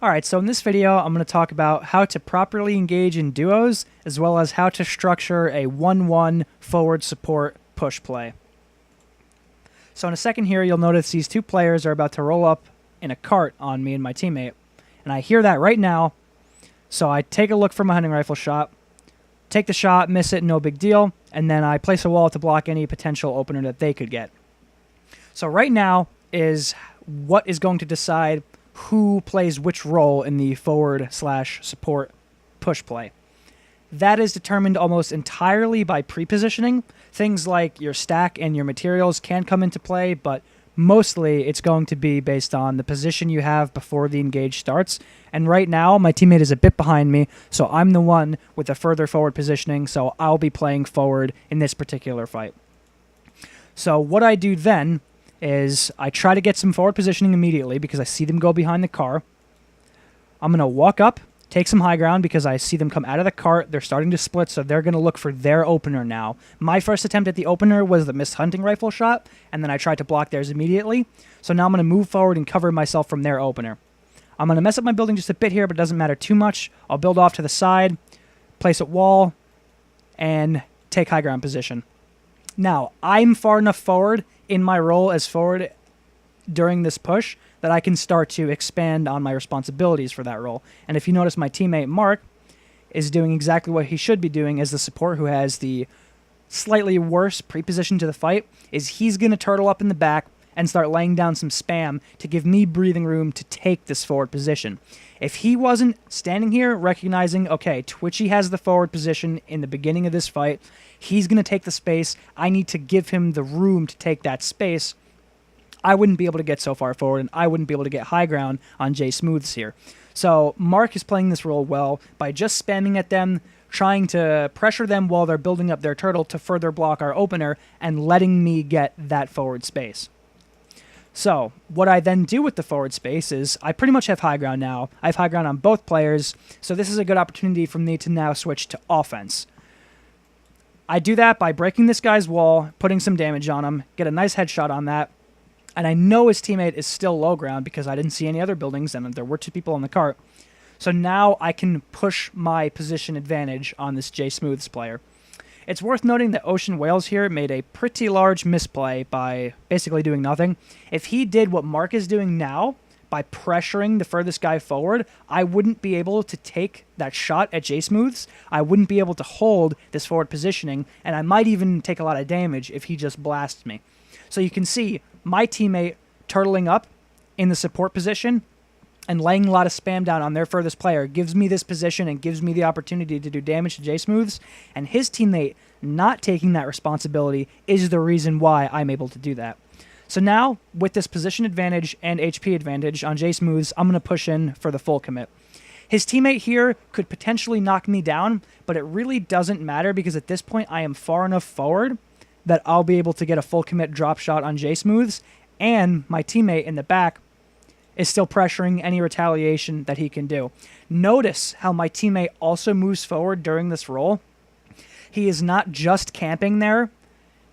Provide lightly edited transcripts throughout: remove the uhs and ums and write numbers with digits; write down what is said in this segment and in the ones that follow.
Alright, so in this video, I'm going to talk about how to properly engage in duos, as well as how to structure a 1-1 forward support push play. So in a second here, you'll notice these two players are about to roll up in a cart on me and my teammate. And I hear that right now, so I take a look for my hunting rifle shot, take the shot, miss it, no big deal, and then I place a wall to block any potential opener that they could get. So right now is what is going to decide who plays which role in the forward/support push play. That is determined almost entirely by pre-positioning. Things like your stack and your materials can come into play, but mostly it's going to be based on the position you have before the engage starts. And right now, my teammate is a bit behind me, so I'm the one with the further forward positioning, so I'll be playing forward in this particular fight. So what I do then is I try to get some forward positioning immediately because I see them go behind the car. I'm going to walk up, take some high ground because I see them come out of the cart. They're starting to split, so they're going to look for their opener now. My first attempt at the opener was the missed hunting rifle shot, and then I tried to block theirs immediately. So now I'm going to move forward and cover myself from their opener. I'm going to mess up my building just a bit here, but it doesn't matter too much. I'll build off to the side, place a wall, and take high ground position. Now, I'm far enough forward in my role as forward during this push that I can start to expand on my responsibilities for that role. And if you notice, my teammate Mark is doing exactly what he should be doing as the support who has the slightly worse pre-position to the fight, is he's going to turtle up in the back and start laying down some spam to give me breathing room to take this forward position. If he wasn't standing here recognizing, okay, Twitchy has the forward position in the beginning of this fight, he's going to take the space, I need to give him the room to take that space, I wouldn't be able to get so far forward, and I wouldn't be able to get high ground on J Smooths here. So Mark is playing this role well by just spamming at them, trying to pressure them while they're building up their turtle to further block our opener, and letting me get that forward space. So what I then do with the forward space is I pretty much have high ground now. I have high ground on both players, so this is a good opportunity for me to now switch to offense. I do that by breaking this guy's wall, putting some damage on him, get a nice headshot on that, and I know his teammate is still low ground because I didn't see any other buildings and there were two people on the cart. So now I can push my position advantage on this J Smooths player. It's worth noting that Ocean Whales here made a pretty large misplay by basically doing nothing. If he did what Mark is doing now, by pressuring the furthest guy forward, I wouldn't be able to take that shot at J Smooths. I wouldn't be able to hold this forward positioning, and I might even take a lot of damage if he just blasts me. So you can see my teammate turtling up in the support position and laying a lot of spam down on their furthest player gives me this position and gives me the opportunity to do damage to J Smooths, and his teammate not taking that responsibility is the reason why I'm able to do that. So now, with this position advantage and HP advantage on J Smooths, I'm going to push in for the full commit. His teammate here could potentially knock me down, but it really doesn't matter because at this point I am far enough forward that I'll be able to get a full commit drop shot on J Smooths, and my teammate in the back is still pressuring any retaliation that he can do. Notice how my teammate also moves forward during this roll. He is not just camping there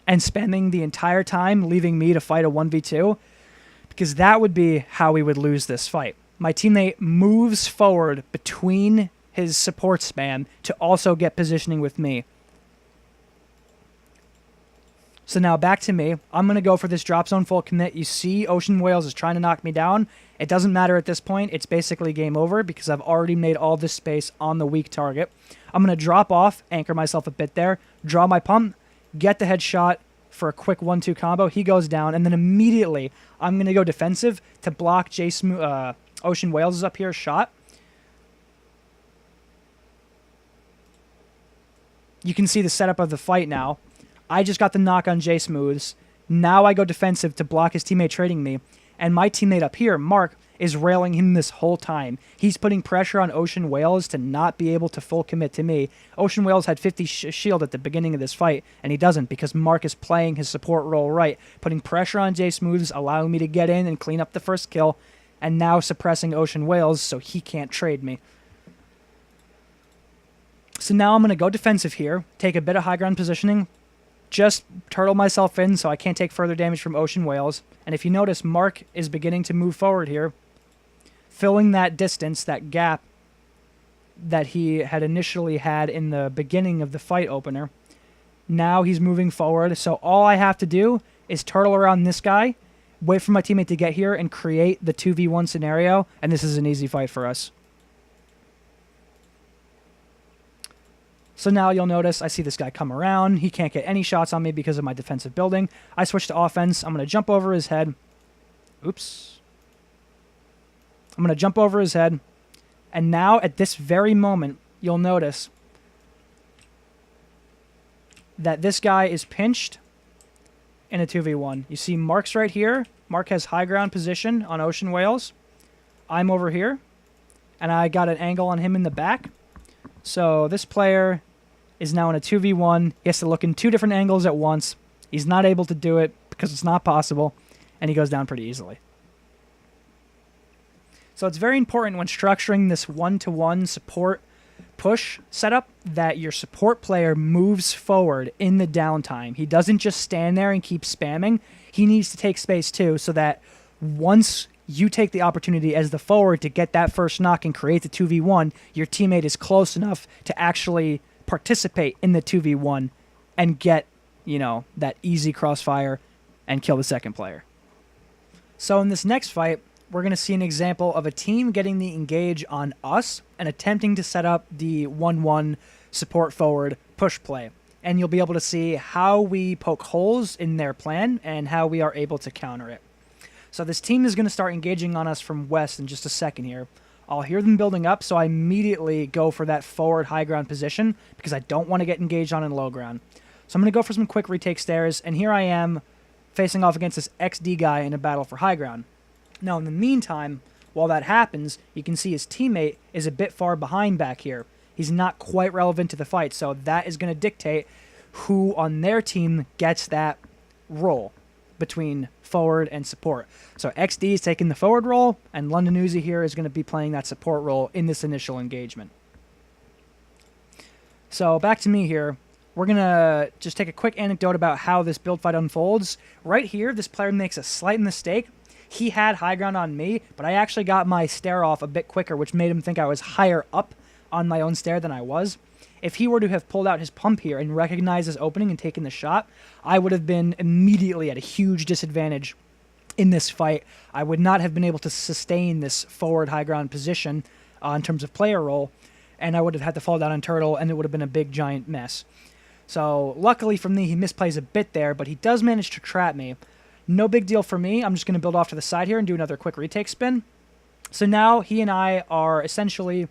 and spamming the entire time, leaving me to fight a 1v2, because that would be how we would lose this fight. My teammate moves forward between his support spam to also get positioning with me. So now back to me. I'm going to go for this drop zone full commit. You see Ocean Whales is trying to knock me down. It doesn't matter at this point. It's basically game over because I've already made all this space on the weak target. I'm going to drop off, anchor myself a bit there, draw my pump, get the headshot for a quick 1-2 combo. He goes down, and then immediately I'm going to go defensive to block Ocean Whales is up here shot. You can see the setup of the fight now. I just got the knock on J Smooths. Now I go defensive to block his teammate trading me. And my teammate up here, Mark, is railing him this whole time. He's putting pressure on Ocean Whales to not be able to full commit to me. Ocean Whales had 50 shield at the beginning of this fight, and he doesn't because Mark is playing his support role right, putting pressure on J Smooths, allowing me to get in and clean up the first kill, and now suppressing Ocean Whales so he can't trade me. So now I'm going to go defensive here, take a bit of high ground positioning, just turtle myself in so I can't take further damage from Ocean Whales. And if you notice, Mark is beginning to move forward here. filling that distance, that gap that he had initially had in the beginning of the fight opener. Now he's moving forward, so all I have to do is turtle around this guy, wait for my teammate to get here, and create the 2v1 scenario, and this is an easy fight for us. So now you'll notice I see this guy come around. He can't get any shots on me because of my defensive building. I switch to offense. I'm going to jump over his head. Oops. I'm going to jump over his head. And now, at this very moment, you'll notice that this guy is pinched in a 2v1. You see Mark's right here. Mark has high ground position on Ocean Whales. I'm over here. And I got an angle on him in the back. So this player is now in a 2v1. He has to look in 2 different angles at once. He's not able to do it because it's not possible. And he goes down pretty easily. So it's very important when structuring this one-to-one support push setup that your support player moves forward in the downtime. He doesn't just stand there and keep spamming. He needs to take space too, so that once you take the opportunity as the forward to get that first knock and create the 2v1, your teammate is close enough to actually participate in the 2v1 and get, that easy crossfire and kill the second player. So in this next fight, we're going to see an example of a team getting the engage on us and attempting to set up the 1-1 support forward push play. And you'll be able to see how we poke holes in their plan and how we are able to counter it. So this team is going to start engaging on us from west in just a second here. I'll hear them building up, so I immediately go for that forward high ground position because I don't want to get engaged on in low ground. So I'm going to go for some quick retake stairs, and here I am facing off against this XD guy in a battle for high ground. Now, in the meantime, while that happens, you can see his teammate is a bit far behind back here. He's not quite relevant to the fight, so that is going to dictate who on their team gets that role between forward and support. So XD is taking the forward role, and London Uzi here is going to be playing that support role in this initial engagement. So back to me here. We're going to just take a quick anecdote about how this build fight unfolds. Right here, this player makes a slight mistake. He had high ground on me, but I actually got my stair off a bit quicker, which made him think I was higher up on my own stair than I was. If he were to have pulled out his pump here and recognized this opening and taken the shot, I would have been immediately at a huge disadvantage in this fight. I would not have been able to sustain this forward high ground position in terms of player role, and I would have had to fall down on turtle, and it would have been a big, giant mess. So luckily for me, he misplays a bit there, but he does manage to trap me. No big deal for me. I'm just going to build off to the side here and do another quick retake spin. So now he and I are essentially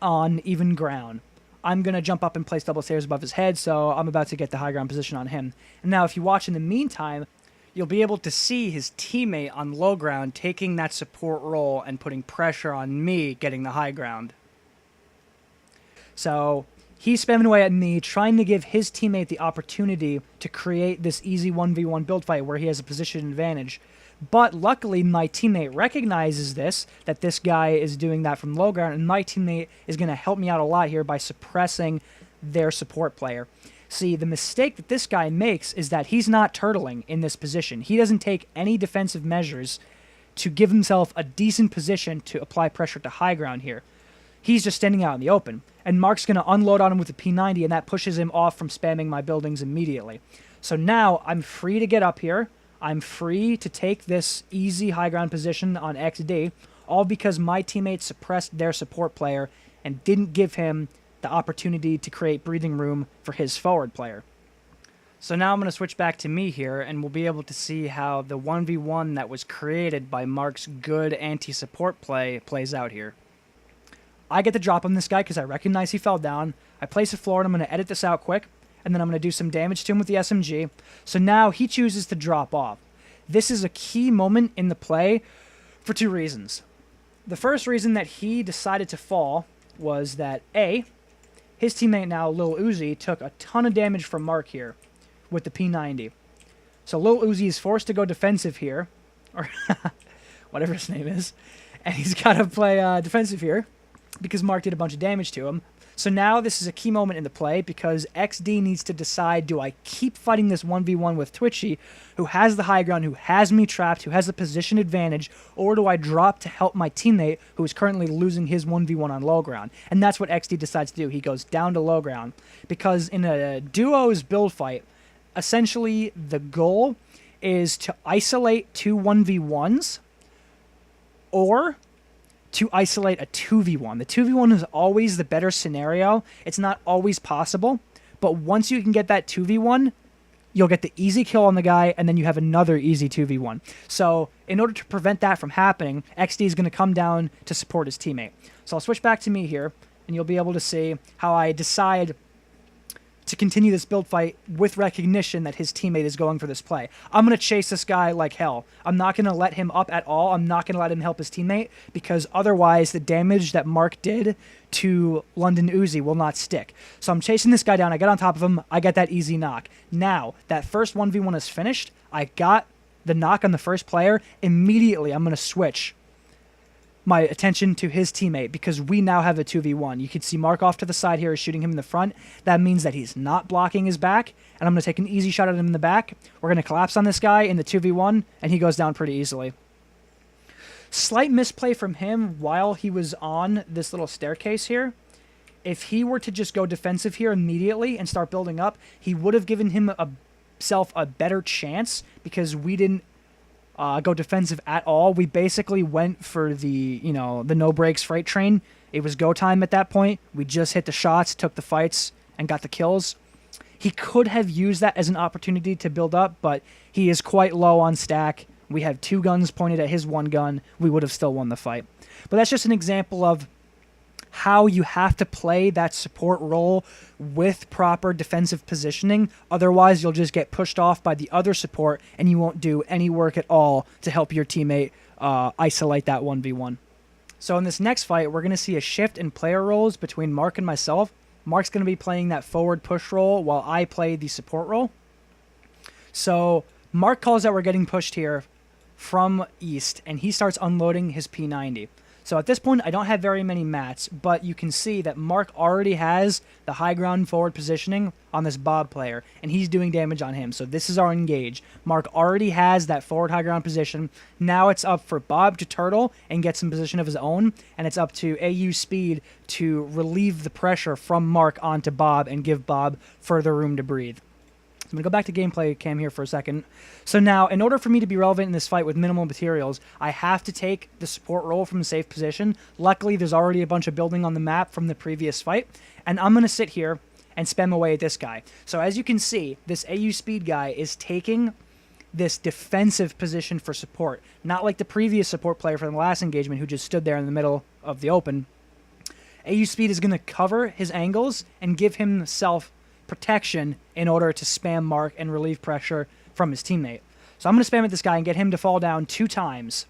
on even ground. I'm going to jump up and place double stairs above his head, so I'm about to get the high ground position on him. And now if you watch in the meantime, you'll be able to see his teammate on low ground taking that support role and putting pressure on me getting the high ground. So he's spamming away at me, trying to give his teammate the opportunity to create this easy 1v1 build fight where he has a position advantage. But luckily, my teammate recognizes this, that this guy is doing that from low ground, and my teammate is going to help me out a lot here by suppressing their support player. See, the mistake that this guy makes is that he's not turtling in this position. He doesn't take any defensive measures to give himself a decent position to apply pressure to high ground here. He's just standing out in the open. And Mark's going to unload on him with the P90, and that pushes him off from spamming my buildings immediately. So now I'm free to get up here. I'm free to take this easy high ground position on XD, all because my teammates suppressed their support player and didn't give him the opportunity to create breathing room for his forward player. So now I'm going to switch back to me here, and we'll be able to see how the 1v1 that was created by Mark's good anti-support play plays out here. I get the drop on this guy because I recognize he fell down. I place a floor, and I'm going to edit this out quick, and then I'm going to do some damage to him with the SMG. So now he chooses to drop off. This is a key moment in the play for 2 reasons. The first reason that he decided to fall was that, A, his teammate now, Lil Uzi, took a ton of damage from Mark here with the P90. So Lil Uzi is forced to go defensive here, or whatever his name is, and he's got to play defensive here because Mark did a bunch of damage to him. So now this is a key moment in the play because XD needs to decide, do I keep fighting this 1v1 with Twitchy, who has the high ground, who has me trapped, who has the position advantage, or do I drop to help my teammate who is currently losing his 1v1 on low ground? And that's what XD decides to do. He goes down to low ground because in a duos build fight, essentially the goal is to isolate two 1v1s or to isolate a 2v1. The 2v1 is always the better scenario. It's not always possible, but once you can get that 2v1, you'll get the easy kill on the guy, and then you have another easy 2v1. So in order to prevent that from happening, XD is going to come down to support his teammate. So I'll switch back to me here, and you'll be able to see how I decide to continue this build fight with recognition that his teammate is going for this play. I'm going to chase this guy like hell. I'm not going to let him up at all. I'm not going to let him help his teammate because otherwise the damage that Mark did to London Uzi will not stick. So I'm chasing this guy down. I get on top of him. I get that easy knock. Now, that first 1v1 is finished. I got the knock on the first player. Immediately, I'm going to switch my attention to his teammate because we now have a 2v1. You can see Mark off to the side here is shooting him in the front. That means that he's not blocking his back, and I'm going to take an easy shot at him in the back. We're going to collapse on this guy in the 2v1, and he goes down pretty easily. Slight misplay from him while he was on this little staircase here. If he were to just go defensive here immediately and start building up, he would have given himself a better chance because we didn't go defensive at all. We basically went for the no breaks freight train. It was go time at that point. We just hit the shots, took the fights, and got the kills. He could have used that as an opportunity to build up, but he is quite low on stack. We have two guns pointed at his one gun. We would have still won the fight. But that's just an example of how you have to play that support role with proper defensive positioning. Otherwise, you'll just get pushed off by the other support, and you won't do any work at all to help your teammate isolate that 1v1. So in this next fight, we're going to see a shift in player roles between Mark and myself. Mark's going to be playing that forward push role while I play the support role. So Mark calls that we're getting pushed here from east, and he starts unloading his P90. So at this point, I don't have very many mats, but you can see that Mark already has the high ground forward positioning on this Bob player, and he's doing damage on him. So this is our engage. Mark already has that forward high ground position. Now it's up for Bob to turtle and get some position of his own, and it's up to AU Speed to relieve the pressure from Mark onto Bob and give Bob further room to breathe. I'm going to go back to gameplay cam here for a second. So now, in order for me to be relevant in this fight with minimal materials, I have to take the support role from a safe position. Luckily, there's already a bunch of building on the map from the previous fight, and I'm going to sit here and spam away at this guy. So as you can see, this AU Speed guy is taking this defensive position for support, not like the previous support player from the last engagement who just stood there in the middle of the open. AU Speed is going to cover his angles and give himself protection in order to spam Mark and relieve pressure from his teammate. So I'm going to spam at this guy and get him to fall down 2 times.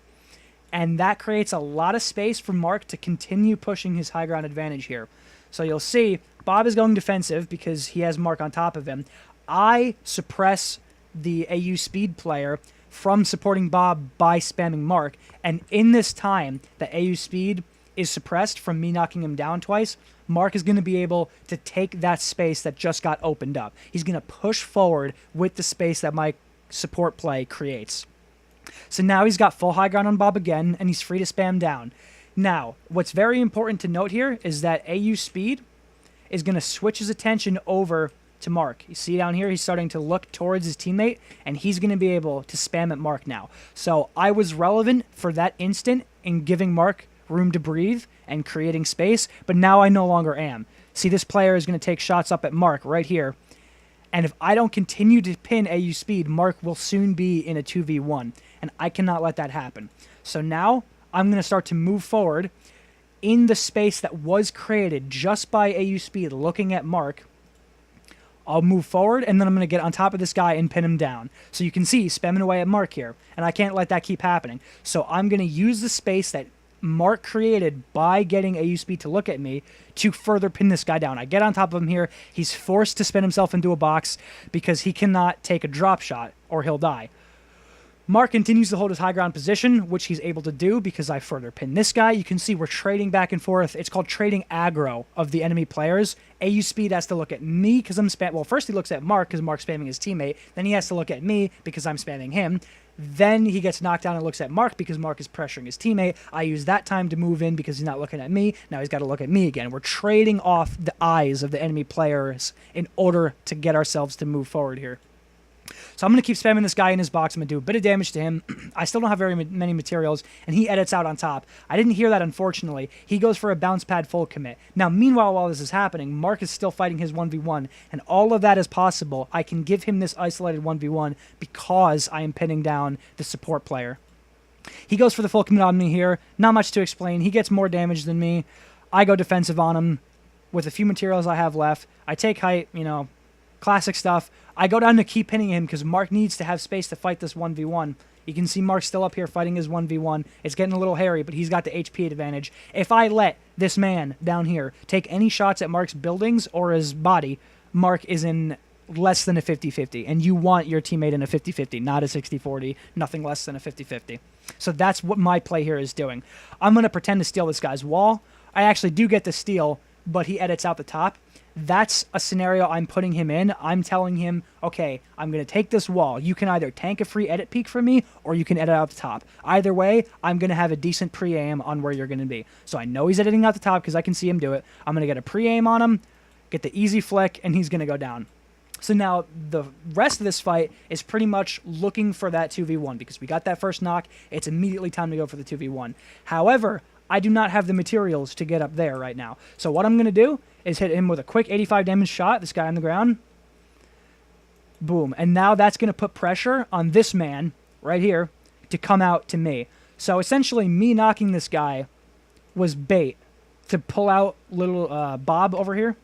And that creates a lot of space for Mark to continue pushing his high ground advantage here. So you'll see Bob is going defensive because he has Mark on top of him. I suppress the AU Speed player from supporting Bob by spamming Mark. And in this time that AU Speed is suppressed from me knocking him down twice, Mark is going to be able to take that space that just got opened up. He's going to push forward with the space that my support play creates. So now he's got full high ground on Bob again, and he's free to spam down. Now, what's very important to note here is that AU Speed is going to switch his attention over to Mark. You see down here, he's starting to look towards his teammate, and he's going to be able to spam at Mark now. So I was relevant for that instant in giving Mark room to breathe and creating space, but now I no longer am. See, this player is going to take shots up at Mark right here, and if I don't continue to pin AU Speed, Mark will soon be in a 2v1, and I cannot let that happen. So now I'm going to start to move forward in the space that was created just by AU Speed looking at Mark. I'll move forward, and then I'm going to get on top of this guy and pin him down. So you can see spamming away at Mark here, and I can't let that keep happening. So I'm going to use the space that Mark created by getting AU Speed to look at me to further pin this guy down. I get on top of him here. He's forced to spin himself into a box because he cannot take a drop shot or he'll die. Mark continues to hold his high ground position, which he's able to do because I further pin this guy. You can see we're trading back and forth. It's called trading aggro of the enemy players. AU Speed has to look at me because I'm spamming. Well, first he looks at Mark because Mark's spamming his teammate. Then he has to look at me because I'm spamming him. Then he gets knocked down and looks at Mark because Mark is pressuring his teammate. I use that time to move in because he's not looking at me. Now he's got to look at me again. We're trading off the eyes of the enemy players in order to get ourselves to move forward here. So I'm going to keep spamming this guy in his box. I'm going to do a bit of damage to him. I still don't have very many materials, and he edits out on top. I didn't hear that, unfortunately. He goes for a bounce pad full commit. Now, meanwhile, while this is happening, Mark is still fighting his 1v1, and all of that is possible. I can give him this isolated 1v1 because I am pinning down the support player. He goes for the full commit on me here. Not much to explain. He gets more damage than me. I go defensive on him with a few materials I have left. I take height, you know, classic stuff. I go down to keep pinning him because Mark needs to have space to fight this 1v1. You can see Mark still up here fighting his 1v1. It's getting a little hairy, but he's got the HP advantage. If I let this man down here take any shots at Mark's buildings or his body, Mark is in less than a 50-50. And you want your teammate in a 50-50, not a 60-40, nothing less than a 50-50. So that's what my play here is doing. I'm going to pretend to steal this guy's wall. I actually do get the steal, but he edits out the top. That's a scenario I'm putting him in. I'm telling him, okay, I'm going to take this wall. You can either tank a free edit peak for me, or you can edit out the top. Either way, I'm going to have a decent pre-aim on where you're going to be. So I know he's editing out the top because I can see him do it. I'm going to get a pre-aim on him, get the easy flick, and he's going to go down. So now the rest of this fight is pretty much looking for that 2v1 because we got that first knock. It's immediately time to go for the 2v1. However, I do not have the materials to get up there right now. So what I'm going to do is hit him with a quick 85 damage shot, this guy on the ground. Boom. And now that's going to put pressure on this man right here to come out to me. So essentially me knocking this guy was bait to pull out little Bob over here.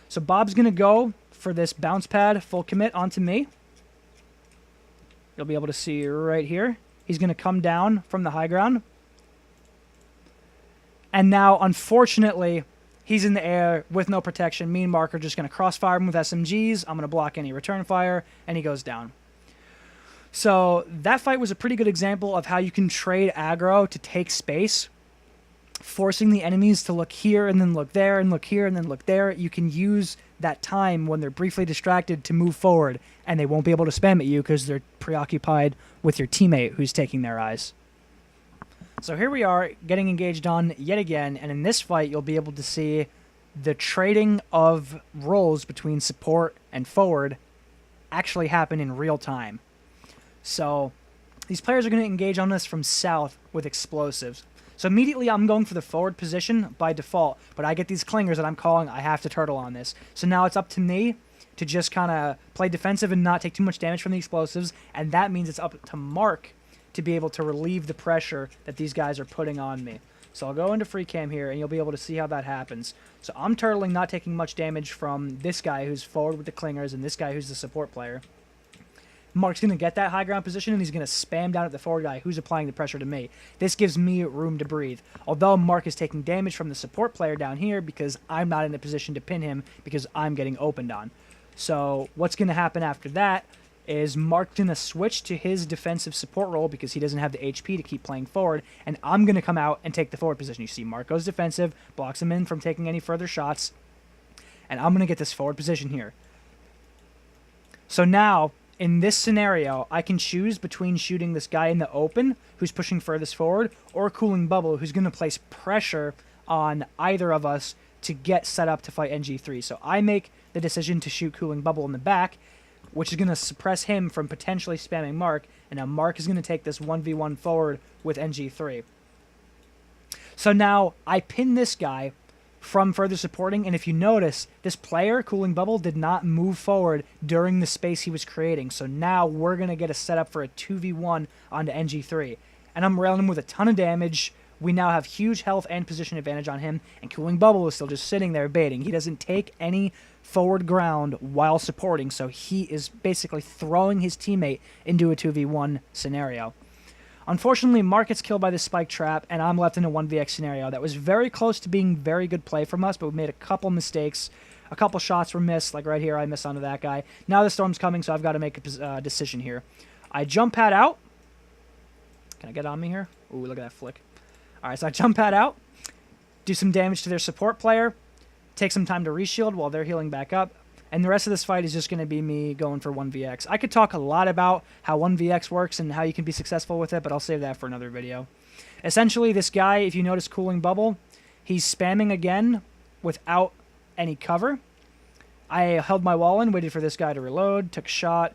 So Bob's going to go for this bounce pad full commit onto me. You'll be able to see right here. He's going to come down from the high ground. And now, unfortunately, he's in the air with no protection. Me and Mark are just going to crossfire him with SMGs. I'm going to block any return fire, and he goes down. So that fight was a pretty good example of how you can trade aggro to take space, forcing the enemies to look here and then look there and look here and then look there. You can use that time when they're briefly distracted to move forward, and they won't be able to spam at you because they're preoccupied with your teammate who's taking their eyes. So here we are, getting engaged on yet again, and in this fight you'll be able to see the trading of roles between support and forward actually happen in real time. So these players are going to engage on us from south with explosives. So immediately I'm going for the forward position by default, but I get these clingers that I'm calling, I have to turtle on this. So now it's up to me to just kind of play defensive and not take too much damage from the explosives, and that means it's up to Mark to be able to relieve the pressure that these guys are putting on me. So I'll go into free cam here, and you'll be able to see how that happens. So I'm turtling, not taking much damage from this guy who's forward with the clingers and this guy who's the support player. Mark's going to get that high ground position, and he's going to spam down at the forward guy who's applying the pressure to me. This gives me room to breathe. Although Mark is taking damage from the support player down here because I'm not in a position to pin him because I'm getting opened on. So what's going to happen after that is Mark's going to switch to his defensive support role because he doesn't have the HP to keep playing forward, and I'm going to come out and take the forward position. You see Mark goes defensive, blocks him in from taking any further shots, and I'm going to get this forward position here. So now, in this scenario, I can choose between shooting this guy in the open, who's pushing furthest forward, or Cooling Bubble, who's going to place pressure on either of us to get set up to fight NG3. So I make the decision to shoot Cooling Bubble in the back, which is going to suppress him from potentially spamming Mark, and now Mark is going to take this 1v1 forward with NG3. So now I pin this guy from further supporting, and if you notice, this player, Cooling Bubble, did not move forward during the space he was creating, so now we're going to get a setup for a 2v1 onto NG3. And I'm railing him with a ton of damage. We now have huge health and position advantage on him, and Cooling Bubble is still just sitting there baiting. He doesn't take any forward ground while supporting, so he is basically throwing his teammate into a 2v1 scenario. Unfortunately, Mark gets killed by the spike trap, and I'm left in a 1vx scenario. That was very close to being very good play from us, but we made a couple mistakes. A couple shots were missed, like right here, I missed onto that guy. Now the storm's coming, so I've got to make a decision here. I jump pad out, Can I get on me here? Ooh, look at that flick. All right, so I jump pad out, do some damage to their support player, take some time to reshield while they're healing back up, and the rest of this fight is just going to be me going for 1vx. I could talk a lot about how 1vx works and how you can be successful with it, but I'll save that for another video. Essentially, this guy, if you notice Cooling Bubble, he's spamming again without any cover. I held my wall in, waited for this guy to reload, took a shot,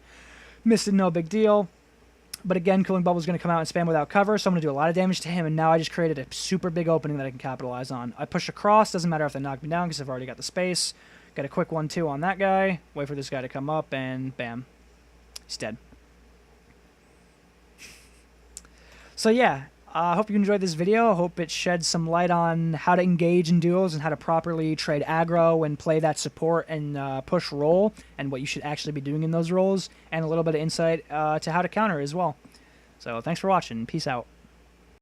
missed it, no big deal. But again, Cooling Bubble is going to come out and spam without cover, so I'm going to do a lot of damage to him, and now I just created a super big opening that I can capitalize on. I push across, doesn't matter if they knock me down because I've already got the space. Got a quick 1-2 on that guy, wait for this guy to come up, and bam. He's dead. So yeah, I hope you enjoyed this video. I hope it sheds some light on how to engage in duos and how to properly trade aggro and play that support and push role and what you should actually be doing in those roles, and a little bit of insight to how to counter as well. So thanks for watching. Peace out.